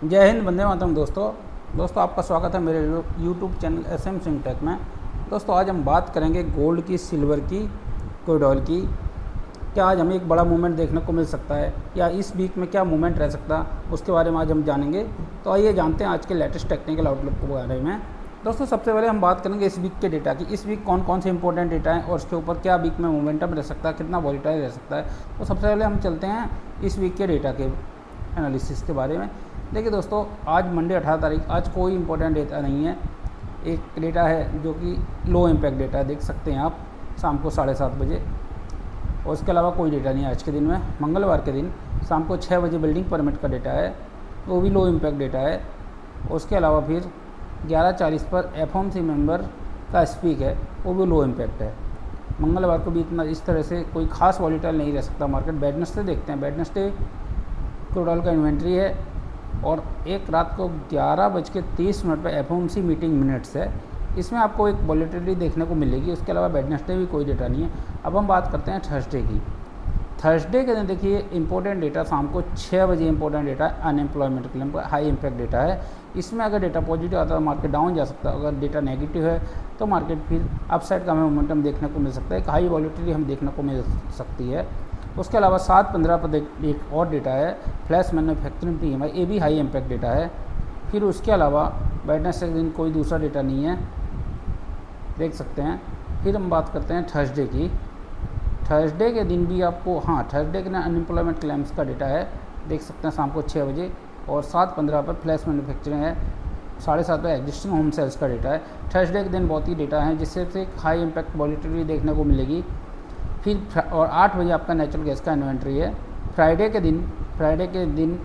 जय हिंद, वंदे मातरम। दोस्तों आपका स्वागत है मेरे YouTube channel SM Singh tech में। दोस्तों आज हम बात करेंगे गोल्ड की, सिल्वर की, क्रूड ऑयल की। क्या आज हमें एक बड़ा मूवमेंट देखने को मिल सकता है या इस वीक में क्या मूवमेंट रह सकता है, उसके बारे में आज हम जानेंगे। तो आइए जानते हैं आज के लेटेस्ट टेक्निकल आउटलुक के बारे में। दोस्तों सबसे पहले हम बात करेंगे इस वीक के डेटा की। इस वीक कौन कौन से इंपॉर्टेंट डेटा हैं और उसके ऊपर क्या वीक में मोमेंटम रह सकता है, कितना वॉलेटाइल रह सकता है। तो सबसे पहले हम चलते हैं इस वीक के डेटा के एनालिसिस के बारे में। देखिए दोस्तों, आज मंडे 18 तारीख, आज कोई इंपॉर्टेंट डेटा नहीं है। एक डेटा है जो कि लो इम्पैक्ट डेटा है, देख सकते हैं आप, शाम को 7:30 बजे। और इसके अलावा कोई डेटा नहीं है आज के दिन में। मंगलवार के दिन शाम को 6 बजे बिल्डिंग परमिट का डेटा है, वो भी लो इम्पैक्ट डेटा है। और उसके अलावा फिर 11:40 पर FOMC मेंबर का स्पीक है, वो भी लो इम्पैक्ट है। मंगलवार को भी इतना इस तरह से कोई खास वॉलेटाइल नहीं रह सकता मार्केट। वेडनेसडे देखते हैं। वेडनेसडे क्रूड ऑयल का इन्वेंट्री है और एक रात को 11:30 पर FOMC मीटिंग मिनट्स है। इसमें आपको एक वॉलेटिलिटी देखने को मिलेगी। उसके अलावा वेडनेसडे भी कोई डेटा नहीं है। अब हम बात करते हैं थर्सडे की। थर्सडे के दिन देखिए इंपॉर्टेंट डेटा शाम को 6 बजे इंपॉर्टेंट डेटा है, अनएम्प्लॉयमेंट क्लेम का हाई इम्पैक्ट डेटा है। इसमें अगर डेटा पॉजिटिव आता है तो मार्केट डाउन जा सकता है, अगर डेटा नेगेटिव है तो मार्केट फिर अपसाइड का हमें मोमेंटम देखने को मिल सकता है। एक हाई वॉलेटिलिटी हम देखने को मिल सकती है। उसके अलावा 7:15 पर एक और डेटा है, फ्लैश मैन्युफैक्चरिंग PMI, ये भी हाई इम्पैक्ट डेटा है। फिर उसके अलावा वेडनेसडे के दिन कोई दूसरा डेटा नहीं है, देख सकते हैं। फिर हम बात करते हैं थर्सडे की। थर्सडे के दिन भी आपको, थर्सडे के दिन अनएम्प्लॉयमेंट क्लेम्स का डेटा है, देख सकते हैं शाम को 6 बजे। और 7:15 पर फ्लैश मैन्युफैक्चरिंग है, 7:30 पर एग्जिस्टिंग होम सेल्स का डेटा है। थर्सडे के दिन बहुत ही डेटा है जिससे एक हाई इम्पैक्ट वॉलेटिलिटी देखने को मिलेगी। फिर और 8 बजे आपका नेचुरल गैस का इन्वेंट्री है। फ्राइडे के दिन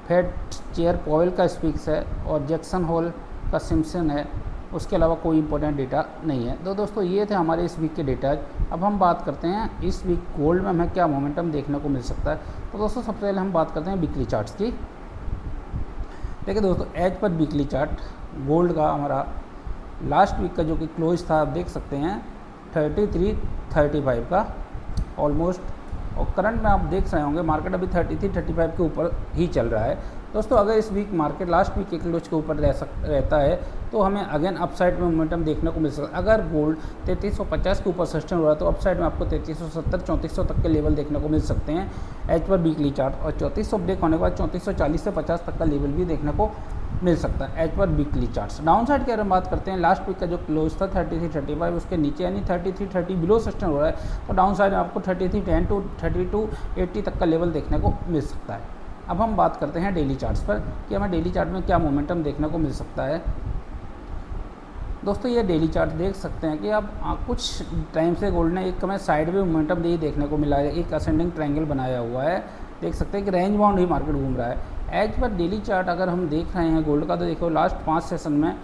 फेड चेयर पॉवेल का स्पीक्स है और जैक्सन होल का सिम्पसन है। उसके अलावा कोई इंपॉर्टेंट डेटा नहीं है। तो दोस्तों ये थे हमारे इस वीक के डेटा। अब हम बात करते हैं इस वीक गोल्ड में हमें क्या मोमेंटम देखने को मिल सकता है। तो दोस्तों सबसे पहले हम बात करते हैं वीकली चार्ट्स की। देखिए दोस्तों, as per weekly chart gold का हमारा लास्ट वीक का जो कि क्लोज था, आप देख सकते हैं 33.35 का ऑलमोस्ट। और करंट में आप देख रहे होंगे मार्केट अभी 33.35 के ऊपर ही चल रहा है। दोस्तों अगर इस वीक मार्केट लास्ट वीक के क्लोज के ऊपर रहता है तो हमें अगेन अपसाइड में मोमेंटम देखने को मिल सकता है। अगर गोल्ड 3350 के ऊपर सस्टेन हो रहा है तो अपसाइड में आपको 3370 3400 तक के लेवल देखने को मिल सकते हैं एज पर वीकली चार्ट। और 3400 ब्रेक होने के बाद 3440 से 50 तक का लेवल भी देखने को मिल सकता है as per weekly charts. Down side की अगर हम बात करते हैं, लास्ट वीक का जो क्लोज था 3335, उसके नीचे यानी 3330 बिलो सस्टेन हो रहा है, तो डाउन साइड में आपको 3310 टू 3280 तक का लेवल देखने को मिल सकता है। अब हम बात करते हैं डेली चार्ट्स पर कि हमें डेली चार्ट में क्या मोमेंटम देखने को मिल सकता है। दोस्तों ये डेली चार्ट देख सकते हैं कि अब कुछ टाइम से गोल्ड ने एक हमें साइड में मोमेंटम यही देखने को मिला है, एक असेंडिंग ट्रायंगल बनाया हुआ है, देख सकते हैं कि रेंज बाउंड ही मार्केट घूम रहा है। एज पर डेली चार्ट अगर हम देख रहे हैं गोल्ड का, तो देखो लास्ट 5 सेशन में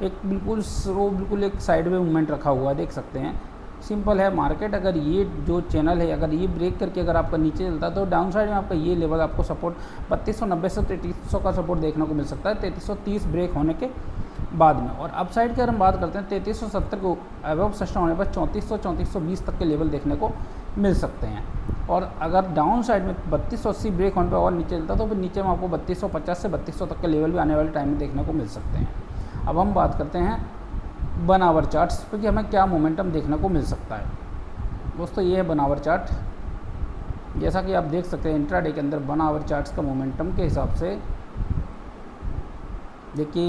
एक बिल्कुल स्लो, बिल्कुल एक साइड में मूवमेंट रखा हुआ है, देख सकते हैं। सिंपल है, मार्केट अगर ये जो चैनल है अगर ये ब्रेक करके अगर आपका नीचे चलता है तो डाउन साइड में आपका ये लेवल आपको सपोर्ट 3290 से 3300 का सपोर्ट देखने को मिल सकता है 3330 ब्रेक होने के बाद में। और अप साइड की अगर हम बात करते हैं 3370 को अबव सस्टेन होने पर 3400 3420 तक के लेवल देखने को मिल सकते हैं। और अगर डाउन साइड में 3280 ब्रेक होने पर और नीचे चलता तो फिर नीचे में आपको 3250 से 3200 तक के लेवल भी आने वाले टाइम में देखने को मिल सकते हैं। अब हम बात करते हैं 1 आवर चार्ट्स पर कि हमें क्या मोमेंटम देखने को मिल सकता है। दोस्तों ये है 1 आवर चार्ट, जैसा कि आप देख सकते हैं इंट्राडे के अंदर 1 आवर चार्ट्स का मोमेंटम के हिसाब से देखिए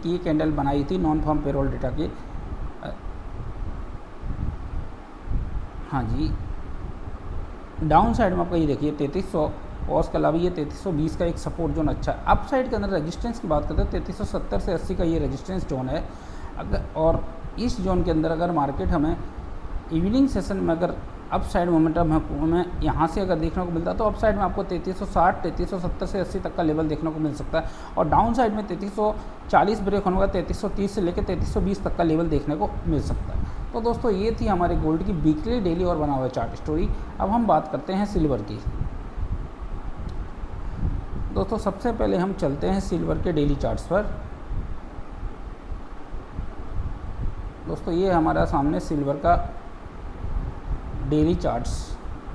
ये कैंडल बनाई थी नॉन फार्म पेरोल डेटा की। हाँ जी, डाउन साइड में आपका ये देखिए 3300 और उसके अलावा ये 3320 का एक सपोर्ट जोन अच्छा है। अप साइड के अंदर रेजिस्टेंस की बात करते हैं 3370 से 80 का ये रेजिस्टेंस जोन है। अगर और इस जोन के अंदर अगर मार्केट हमें इवनिंग सेशन में अगर अप साइड मोमेंटम हमें यहाँ से अगर देखने को मिलता है तो अप साइड में आपको 3360 3370 से 80 तक का लेवल देखने को मिल सकता है। और डाउन साइड में 3340 ब्रेक होने का 3330 से लेकर 3320 तक का लेवल देखने को मिल सकता है। तो दोस्तों ये थी हमारे गोल्ड की वीकली, डेली और 1 आवर चार्ट स्टोरी। अब हम बात करते हैं सिल्वर की। दोस्तों सबसे पहले हम चलते हैं सिल्वर के डेली चार्ट्स पर। दोस्तों ये हमारा सामने सिल्वर का डेली चार्ट्स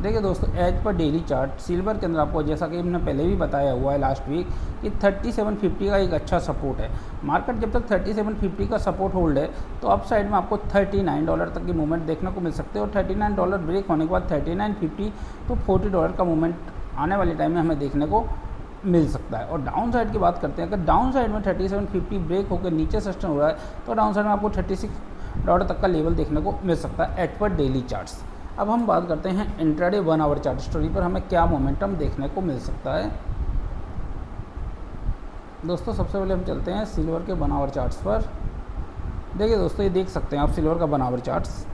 देखिए दोस्तों, as per daily chart silver के अंदर आपको जैसा कि हमने पहले भी बताया हुआ है लास्ट वीक कि 3750 का एक अच्छा सपोर्ट है। मार्केट जब तक 3750 का सपोर्ट होल्ड है तो अप साइड में आपको $39 तक की मूवमेंट देखने को मिल सकते हैं और $39 ब्रेक होने के बाद 3950 तो $40 का मूवमेंट आने वाले टाइम में हमें देखने को मिल सकता है। और डाउन साइड की बात करते हैं, अगर डाउन साइड में 3750 ब्रेक होकर नीचे सस्टेन हो रहा है तो डाउन साइड में आपको $36 तक का लेवल देखने को मिल सकता है एज पर डेली चार्ट्स। अब हम बात करते हैं इंट्राडे 1 आवर चार्ट स्टोरी पर हमें क्या मोमेंटम देखने को मिल सकता है। दोस्तों सबसे पहले हम चलते हैं सिल्वर के 1 आवर चार्ट्स पर। देखिए दोस्तों, ये देख सकते हैं आप सिल्वर का 1 our charts.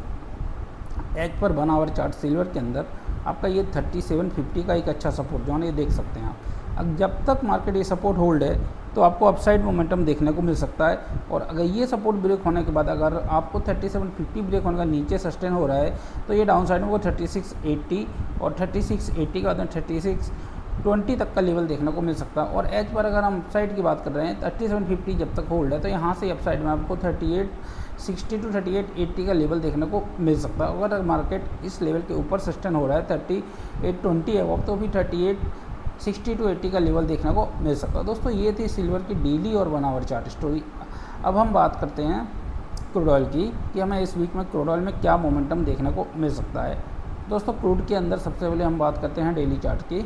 As per 1 our chart silver के अंदर आपका ये 3750 का एक अच्छा सपोर्ट जोन ये देख सकते हैं आप। अब जब तक मार्केट ये सपोर्ट होल्ड है तो आपको अपसाइड मोमेंटम देखने को मिल सकता है। और अगर ये सपोर्ट ब्रेक होने के बाद अगर आपको 3750 ब्रेक होने का नीचे सस्टेन हो रहा है तो ये डाउन साइड में वो 3680 और 3680 का 3620 तक का लेवल देखने को मिल सकता है। और एज पर अगर हम अपसाइड की बात कर रहे हैं 3750 जब तक होल्ड है तो यहाँ से अपसाइड में आपको 3860 टू 3880 का लेवल देखने को मिल सकता है। अगर मार्केट इस लेवल के ऊपर सस्टेन हो रहा है 3820 है वो तो भी 3860 टू 80 का लेवल देखने को मिल सकता है। दोस्तों ये थी सिल्वर की डेली और 1 आवर चार्ट स्टोरी। अब हम बात करते हैं क्रूड ऑयल की कि हमें इस वीक में क्रूड ऑयल में क्या मोमेंटम देखने को मिल सकता है। दोस्तों क्रूड के अंदर सबसे पहले हम बात करते हैं डेली चार्ट की।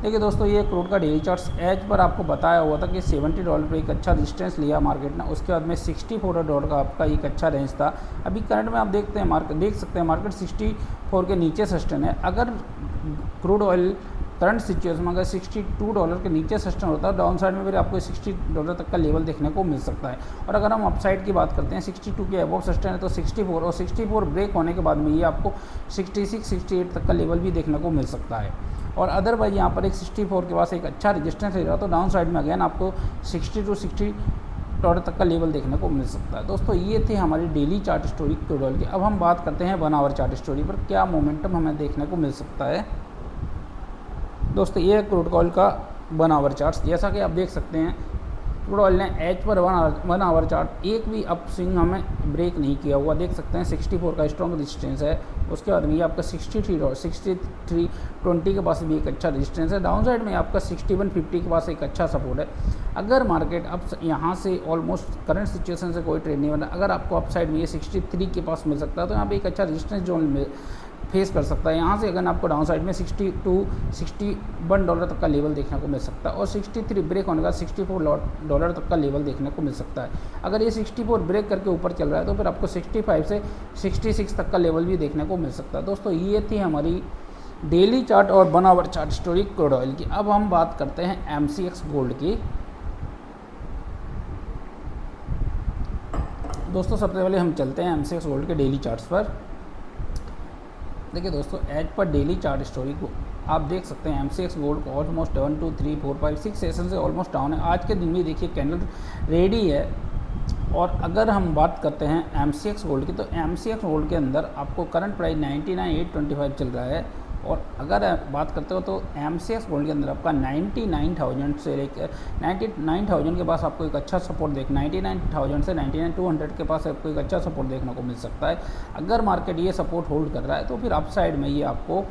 देखिए दोस्तों, ये क्रूड का डेली चार्ट्स एज पर आपको बताया हुआ था कि $70 पर एक अच्छा रेजिस्टेंस लिया मार्केट ने, उसके बाद में $64 का आपका एक अच्छा रेंज था। अभी करंट में आप देख सकते हैं मार्केट 64 के नीचे सस्टेन है। अगर क्रूड ऑयल करंट सिचुएशन में अगर $62 के नीचे सस्टेन होता है डाउन साइड में फिर आपको $60 तक का लेवल देखने को मिल सकता है। और अगर हम अपसाइड की बात करते हैं 62 के अबव सस्टेन है तो 64 और 64 ब्रेक होने के बाद में ये आपको 66-68 तक का लेवल भी देखने को मिल सकता है। और अदरवाइज यहाँ पर एक 64 के पास एक अच्छा रेजिस्टेंस ले रहा तो डाउन साइड में अगेन आपको 60 to 60 तक का लेवल देखने को मिल सकता है। दोस्तों ये थी हमारी daily chart story crude oil की। अब हम बात करते हैं 1 आवर चार्ट स्टोरी पर क्या मोमेंटम हमें देखने को मिल सकता है। दोस्तों ये क्रूड ऑयल का 1 आवर चार्ट, जैसा कि आप देख सकते हैं क्रूड ऑयल ने एज पर 1 आवर चार्ट एक भी अप स्विंग हमें ब्रेक नहीं किया हुआ। देख सकते हैं 64 का स्ट्रॉन्ग रेजिस्टेंस है, उसके बाद में ये आपका 6320 के पास भी एक अच्छा रेजिस्टेंस है। डाउन साइड में आपका 6150 के पास एक अच्छा सपोर्ट है। अगर मार्केट अब यहाँ से ऑलमोस्ट करंट सिचुएशन से कोई ट्रेड नहीं बना, अगर आपको अप साइड में ये 63 के पास मिल सकता है तो यहाँ पे एक अच्छा रेजिस्टेंस जोन में फेस कर सकता है। यहाँ से अगर आपको डाउन साइड में $61 तक का लेवल देखने को मिल सकता है और 63 ब्रेक होने का $64 तक का लेवल देखने को मिल सकता है। अगर ये 64 ब्रेक करके ऊपर चल रहा है तो फिर आपको 65 से 66 तक का लेवल भी देखने को मिल सकता है। दोस्तों ये थी हमारी डेली चार्ट और 1 our chart story crude oil की। अब हम बात करते हैं MCX गोल्ड की। दोस्तों सबसे पहले हम चलते हैं MCX गोल्ड के डेली चार्ट्स पर। देखिए दोस्तों, as per daily chart story को आप देख सकते हैं MCX गोल्ड को ऑलमोस्ट 1 2 3 4 5 6 सेशन से ऑलमोस्ट डाउन है। आज के दिन में देखिए कैंडल रेडी है। और अगर हम बात करते हैं MCX गोल्ड की तो MCX गोल्ड के अंदर आपको करंट प्राइस 99,825 चल रहा है। और अगर बात करते हो तो MCX गोल्ड के अंदर आपका 99,000 से लेकर 99,000 के पास आपको एक अच्छा सपोर्ट 99,000 से 99,200 के पास आपको एक अच्छा सपोर्ट देखने को मिल सकता है। अगर मार्केट ये सपोर्ट होल्ड कर रहा है तो फिर अप साइड में ये आपको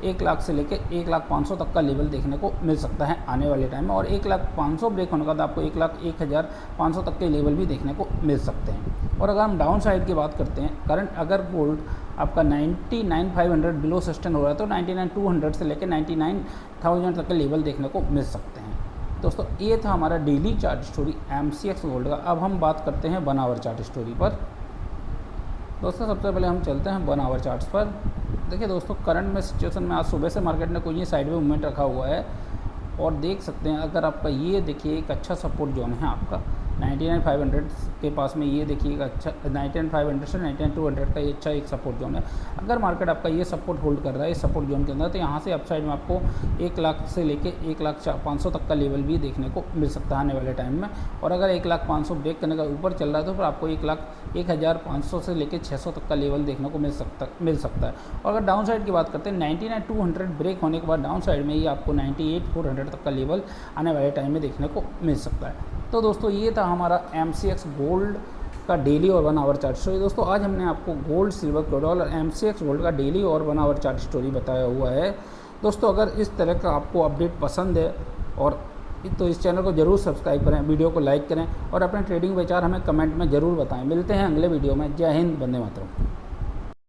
1 लाख से लेकर 1,05,000 तक का लेवल देखने को मिल सकता है आने वाले टाइम में। और 1,05,000 ब्रेक होने के बाद आपको 1,01,500 तक के लेवल भी देखने को मिल सकते हैं। और अगर हम डाउन साइड की बात करते हैं, करंट अगर गोल्ड आपका 99,500 बिलो सस्टेन हो रहा है तो 99,200 से लेकर 99,000 तक के लेवल देखने को मिल सकते हैं। दोस्तों ये था हमारा daily chart story MCX gold का। अब हम बात करते हैं 1 आवर चार्ट स्टोरी पर। दोस्तों सबसे पहले हम चलते हैं 1 आवर चार्ट्स पर। देखिए दोस्तों, करंट में सिचुएशन में आज सुबह से मार्केट ने कोई साइड में मूवमेंट रखा हुआ है और देख सकते हैं अगर आपका ये देखिए एक अच्छा सपोर्ट जोन है आपका 99,500 के पास में। ये देखिए एक अच्छा 99,500 से 99,200 का ये अच्छा एक सपोर्ट जोन है। अगर मार्केट आपका ये सपोर्ट होल्ड कर रहा है इस सपोर्ट जोन के अंदर तो यहाँ से अपसाइड में आपको 1 लाख से लेके 1,05,000 तक का लेवल भी देखने को मिल सकता है आने वाले टाइम में। और अगर 1,05,000 ब्रेक करने का ऊपर चल रहा है तो फिर आपको 1,01,500 से लेकर 600 तक का लेवल देखने को मिल सकता है। और अगर डाउन साइड की बात करते हैं 99,200 ब्रेक होने के बाद डाउन साइड में ये आपको 98,400 तक का लेवल आने वाले टाइम में देखने को मिल सकता है। तो दोस्तों ये था हमारा MCX गोल्ड का डेली और 1 आवर चार्ट स्टोरी। दोस्तों आज हमने आपको गोल्ड, सिल्वर, क्रूड ऑयल और MCX गोल्ड का डेली और 1 आवर चार्ट स्टोरी बताया हुआ है। दोस्तों अगर इस तरह का आपको अपडेट पसंद है और तो इस चैनल को जरूर सब्सक्राइब करें, वीडियो को लाइक करें और अपने ट्रेडिंग विचार हमें कमेंट में ज़रूर बताएं। मिलते हैं अगले वीडियो में। जय हिंद, वंदे मातरम।